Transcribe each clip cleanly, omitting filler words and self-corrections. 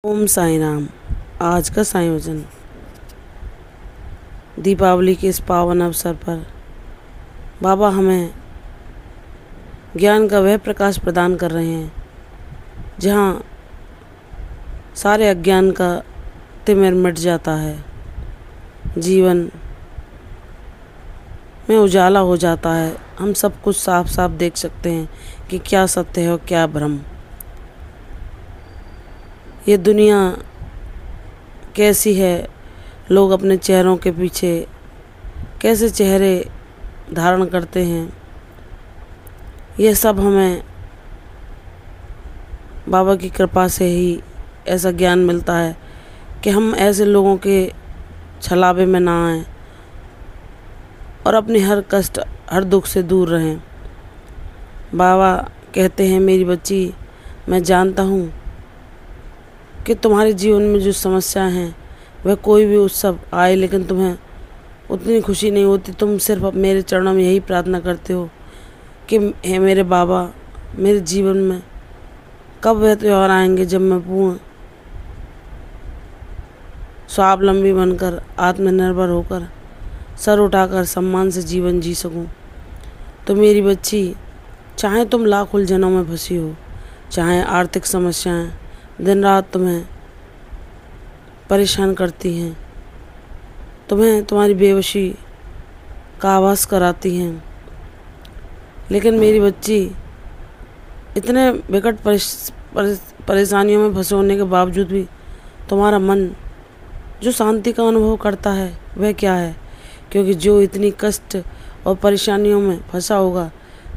ओम साई राम। आज का साई वचन दीपावली के इस पावन अवसर पर बाबा हमें ज्ञान का वह प्रकाश प्रदान कर रहे हैं जहाँ सारे अज्ञान का तिमिर मिट जाता है, जीवन में उजाला हो जाता है। हम सब कुछ साफ साफ देख सकते हैं कि क्या सत्य है और क्या भ्रम। ये दुनिया कैसी है, लोग अपने चेहरों के पीछे कैसे चेहरे धारण करते हैं, यह सब हमें बाबा की कृपा से ही ऐसा ज्ञान मिलता है कि हम ऐसे लोगों के छलावे में ना आएं और अपने हर कष्ट हर दुख से दूर रहें। बाबा कहते हैं, मेरी बच्ची, मैं जानता हूँ कि तुम्हारे जीवन में जो समस्याएं हैं वह कोई भी उत्सव आए लेकिन तुम्हें उतनी खुशी नहीं होती। तुम सिर्फ अब मेरे चरणों में यही प्रार्थना करते हो कि हे मेरे बाबा, मेरे जीवन में कब वह त्यौहार आएंगे जब मैं पूर्ण स्वावलंबी बनकर, आत्मनिर्भर होकर, सर उठाकर सम्मान से जीवन जी सकूं। तो मेरी बच्ची, चाहे तुम लाख उलझनों में फंसी हो, चाहे आर्थिक समस्याएं दिन रात तुम्हें परेशान करती हैं, तुम्हें तुम्हारी बेहोशी का आभास कराती हैं, लेकिन मेरी बच्ची, इतने विकट परेशानियों में फंसे होने के बावजूद भी तुम्हारा मन जो शांति का अनुभव करता है वह क्या है? क्योंकि जो इतनी कष्ट और परेशानियों में फंसा होगा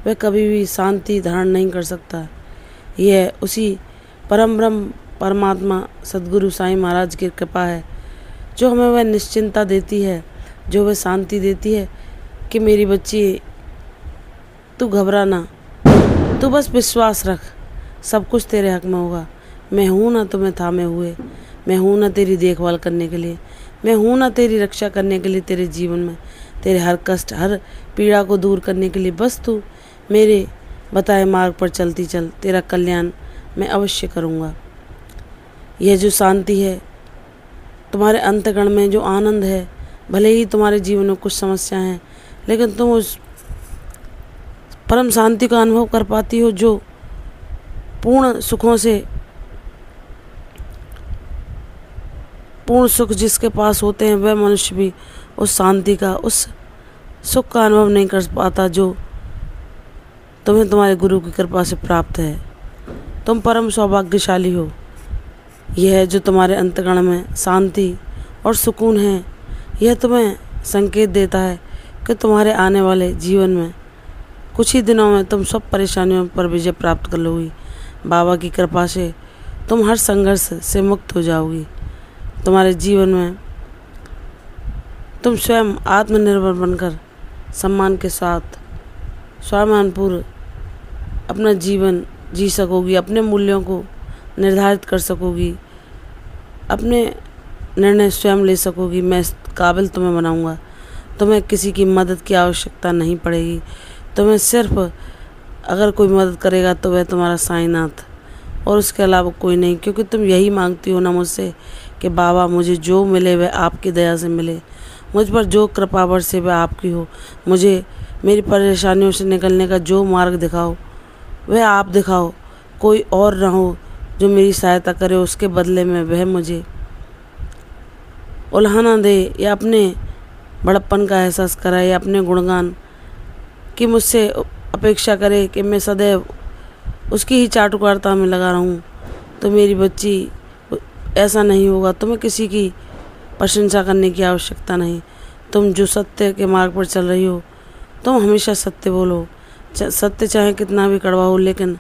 वह कभी भी शांति धारण नहीं कर सकता। यह उसी परम ब्रह्म परमात्मा सद्गुरु साईं महाराज की कृपा है जो हमें वह निश्चिंतता देती है, जो वह शांति देती है कि मेरी बच्ची, तू घबरा ना, तू बस विश्वास रख, सब कुछ तेरे हक में होगा। मैं हूँ ना तुम्हें थामे हुए, मैं हूँ ना तेरी देखभाल करने के लिए, मैं हूँ ना तेरी रक्षा करने के लिए, तेरे जीवन में तेरे हर कष्ट हर पीड़ा को दूर करने के लिए। बस तू मेरे बताए मार्ग पर चलती चल, तेरा कल्याण मैं अवश्य करूँगा। यह जो शांति है, तुम्हारे अंतःकरण में जो आनंद है, भले ही तुम्हारे जीवन में कुछ समस्याएं हैं लेकिन तुम उस परम शांति का अनुभव कर पाती हो जो पूर्ण सुखों से, पूर्ण सुख जिसके पास होते हैं वह मनुष्य भी उस शांति का, उस सुख का अनुभव नहीं कर पाता जो तुम्हें तुम्हारे गुरु की कृपा से प्राप्त है। तुम परम सौभाग्यशाली हो। यह जो तुम्हारे अंतःकरण में शांति और सुकून है, यह तुम्हें संकेत देता है कि तुम्हारे आने वाले जीवन में कुछ ही दिनों में तुम सब परेशानियों पर विजय प्राप्त कर लोगी। बाबा की कृपा से तुम हर संघर्ष से मुक्त हो जाओगी। तुम्हारे जीवन में तुम स्वयं आत्मनिर्भर बनकर सम्मान के साथ स्वाभिमानपूर्वक अपना जीवन जी सकोगी, अपने मूल्यों को निर्धारित कर सकोगी, अपने निर्णय स्वयं ले सकोगी। मैं इस काबिल तुम्हें बनाऊंगा। तुम्हें किसी की मदद की आवश्यकता नहीं पड़ेगी। तुम्हें सिर्फ अगर कोई मदद करेगा तो वह तुम्हारा साईनाथ, और उसके अलावा कोई नहीं। क्योंकि तुम यही मांगती हो ना मुझसे कि बाबा, मुझे जो मिले वह आपकी दया से मिले, मुझ पर जो कृपा बरसे वह आपकी हो, मुझे मेरी परेशानियों से निकलने का जो मार्ग दिखाओ वह आप दिखाओ, कोई और ना हो जो मेरी सहायता करे, उसके बदले में वह मुझे उल्हाना दे या अपने बड़प्पन का एहसास कराए या अपने गुणगान की मुझसे अपेक्षा करे कि मैं सदैव उसकी ही चाटुकारिता में लगा रहूं। तो मेरी बच्ची, ऐसा नहीं होगा। तुम्हें किसी की प्रशंसा करने की आवश्यकता नहीं। तुम जो सत्य के मार्ग पर चल रही हो, तुम हमेशा सत्य बोलो। सत्य चाहे कितना भी कड़वा हो, लेकिन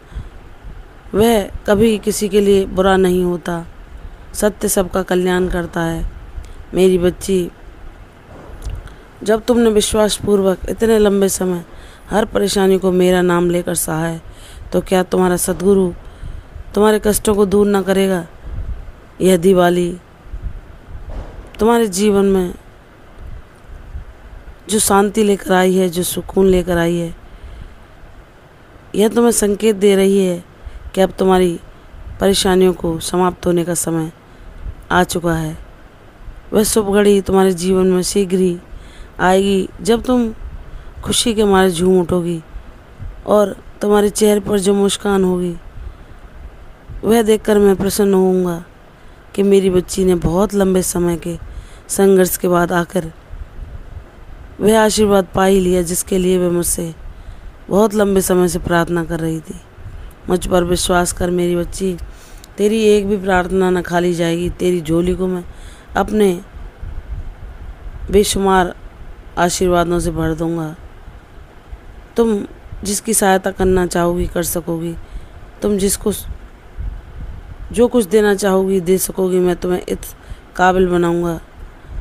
वह कभी किसी के लिए बुरा नहीं होता। सत्य सबका कल्याण करता है। मेरी बच्ची, जब तुमने विश्वासपूर्वक इतने लंबे समय हर परेशानी को मेरा नाम लेकर सहा है, तो क्या तुम्हारा सद्गुरु तुम्हारे कष्टों को दूर ना करेगा? यह दिवाली तुम्हारे जीवन में जो शांति लेकर आई है, जो सुकून लेकर आई है, यह तुम्हें संकेत दे रही है कि अब तुम्हारी परेशानियों को समाप्त होने का समय आ चुका है। वह शुभ घड़ी तुम्हारे जीवन में शीघ्र ही आएगी जब तुम खुशी के मारे झूम उठोगी और तुम्हारे चेहरे पर जो मुस्कान होगी वह देखकर मैं प्रसन्न होऊंगा कि मेरी बच्ची ने बहुत लंबे समय के संघर्ष के बाद आकर वह आशीर्वाद पा ही लिया जिसके लिए वह मुझसे बहुत लंबे समय से प्रार्थना कर रही थी। मुझ पर विश्वास कर मेरी बच्ची, तेरी एक भी प्रार्थना न खाली जाएगी। तेरी झोली को मैं अपने बेशुमार आशीर्वादों से भर दूंगा। तुम जिसकी सहायता करना चाहोगी कर सकोगी। तुम जिसको जो कुछ देना चाहोगी दे सकोगी। मैं तुम्हें इस काबिल बनाऊंगा।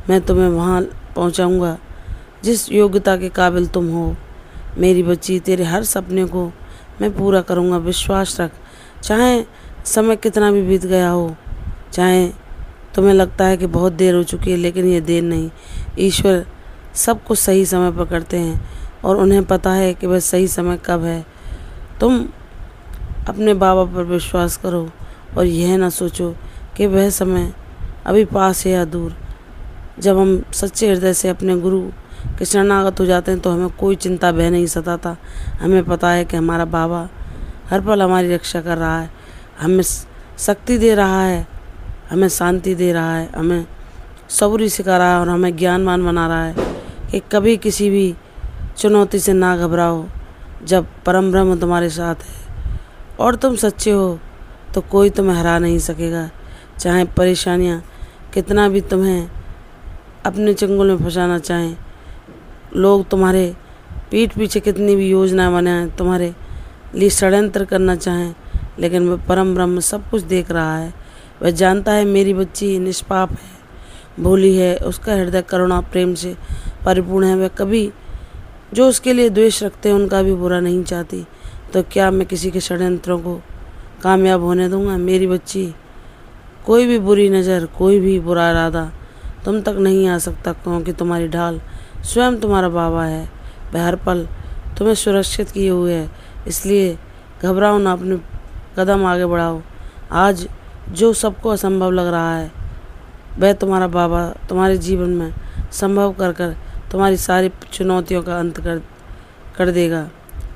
मैं तुम्हें वहाँ पहुँचाऊंगा जिस योग्यता के काबिल तुम हो। मेरी बच्ची, तेरे हर सपने को मैं पूरा करूंगा। विश्वास रख। चाहे समय कितना भी बीत गया हो, चाहे तुम्हें लगता है कि बहुत देर हो चुकी है, लेकिन ये देर नहीं। ईश्वर सब कुछ सही समय पर करते हैं और उन्हें पता है कि वह सही समय कब है। तुम अपने बाबा पर विश्वास करो और यह ना सोचो कि वह समय अभी पास है या दूर। जब हम सच्चे हृदय से अपने गुरु के शरणागत हो जाते हैं तो हमें कोई चिंता भय नहीं सताता। हमें पता है कि हमारा बाबा हर पल हमारी रक्षा कर रहा है, हमें शक्ति दे रहा है, हमें शांति दे रहा है, हमें सब्र सिखा रहा है और हमें ज्ञानवान बना रहा है कि कभी किसी भी चुनौती से ना घबराओ। जब परम ब्रह्म तुम्हारे साथ है और तुम सच्चे हो तो कोई तुम्हें हरा नहीं सकेगा। चाहे परेशानियाँ कितना भी तुम्हें अपने चंगुल में फंसाना चाहें, लोग तुम्हारे पीठ पीछे कितनी भी योजना बनाएं, तुम्हारे लिए षड्यंत्र करना चाहें, लेकिन वह परम ब्रह्म सब कुछ देख रहा है। वह जानता है मेरी बच्ची निष्पाप है, भोली है, उसका हृदय करुणा प्रेम से परिपूर्ण है। वह कभी जो उसके लिए द्वेष रखते हैं उनका भी बुरा नहीं चाहती। तो क्या मैं किसी के षड्यंत्रों को कामयाब होने दूंगा? मेरी बच्ची, कोई भी बुरी नज़र, कोई भी बुरा इरादा तुम तक नहीं आ सकता, क्योंकि तुम्हारी ढाल स्वयं तुम्हारा बाबा है। वह हर पल तुम्हें सुरक्षित किए हुए है। इसलिए घबराओ ना, अपने कदम आगे बढ़ाओ। आज जो सबको असंभव लग रहा है वह तुम्हारा बाबा तुम्हारे जीवन में संभव कर कर तुम्हारी सारी चुनौतियों का अंत कर देगा।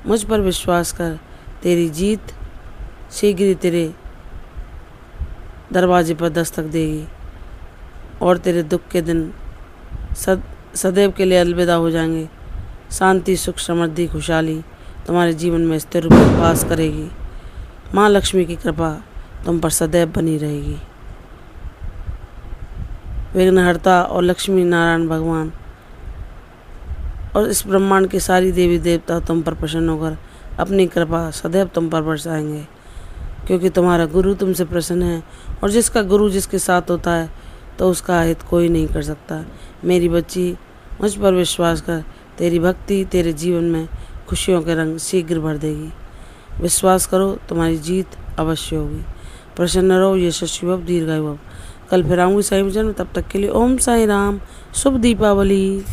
मुझ पर विश्वास कर, तेरी जीत शीघ्र ही तेरे दरवाजे पर दस्तक देगी और तेरे दुख के दिन सदैव के लिए अलविदा हो जाएंगे। शांति, सुख, समृद्धि, खुशहाली तुम्हारे जीवन में स्थिर रूप से वास करेगी। माँ लक्ष्मी की कृपा तुम पर सदैव बनी रहेगी। विघ्नहर्ता और लक्ष्मी नारायण भगवान और इस ब्रह्मांड के सारी देवी देवता तुम पर प्रसन्न होकर अपनी कृपा सदैव तुम पर बरसाएंगे, क्योंकि तुम्हारा गुरु तुमसे प्रसन्न है और जिसका गुरु जिसके साथ होता है तो उसका हित कोई नहीं कर सकता। मेरी बच्ची, मुझ पर विश्वास कर, तेरी भक्ति तेरे जीवन में खुशियों के रंग शीघ्र भर देगी। विश्वास करो, तुम्हारी जीत अवश्य होगी। प्रसन्न रहो, यशस्वी भव, दीर्घायु भव। कल फिर आऊँगी साईं जन्म, तब तक के लिए ओम साईं राम, शुभ दीपावली।